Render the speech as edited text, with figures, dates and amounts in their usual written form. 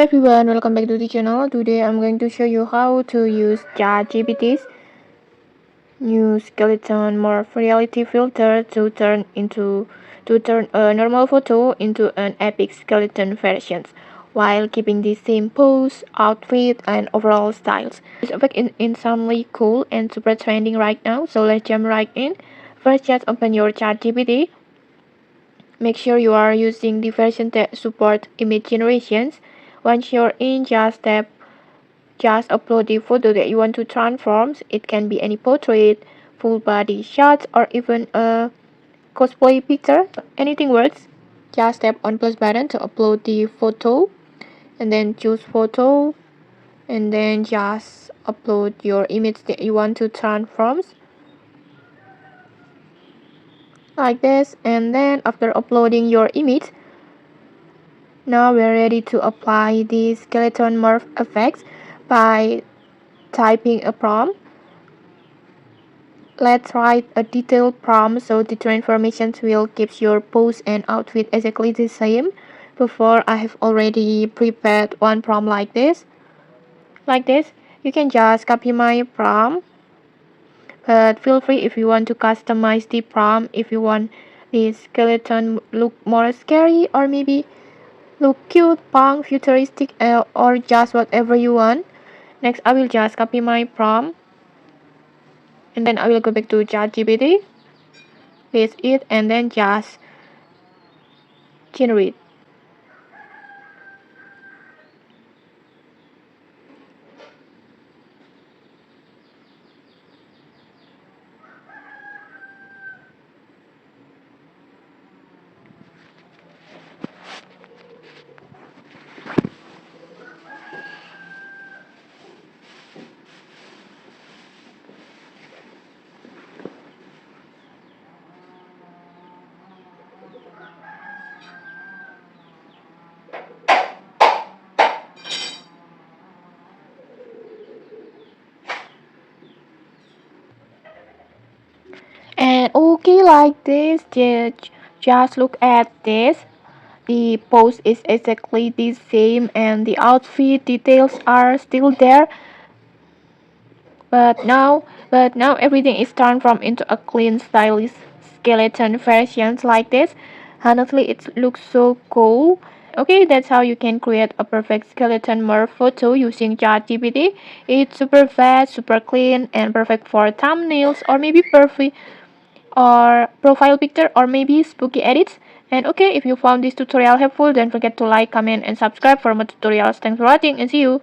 everyone, welcome back to the channel. Today I'm going to show you how to use ChatGPT's new skeleton morph reality filter to turn a normal photo into an epic skeleton version while keeping the same pose, outfit, and overall styles. This effect is insanely cool and super trending right now, so let's jump right in. First, just open your ChatGPT. Make sure you are using the version that supports image generations. Once you're in, just upload the photo that you want to transform. It can be any portrait, full body shots, or even a cosplay picture. Anything works. Just tap on plus button to upload the photo and then choose photo and then just upload your image that you want to transform like this. And then after uploading your image, now we're ready to apply the skeleton morph effects by typing a prompt. Let's write a detailed prompt so the transformations will keep your pose and outfit exactly the same. Before, I have already prepared one prompt like this. You can just copy my prompt, but feel free if you want to customize the prompt, if you want the skeleton look more scary or maybe look cute, punk, futuristic, or just whatever you want. Next, I will just copy my prompt and then I will go back to ChatGPT, paste it, and then just generate. And okay, like this, just look at this. The pose is exactly the same and the outfit details are still there, but now everything is turned from into a clean stylish skeleton versions like this. Honestly, it looks so cool. Okay, that's how you can create a perfect skeleton morph photo using ChatGPT. It's super fast, super clean, and perfect for thumbnails or maybe perfect or profile picture or maybe spooky edits. And okay, if you found this tutorial helpful, don't forget to like, comment, and subscribe for more tutorials. Thanks for watching and see you.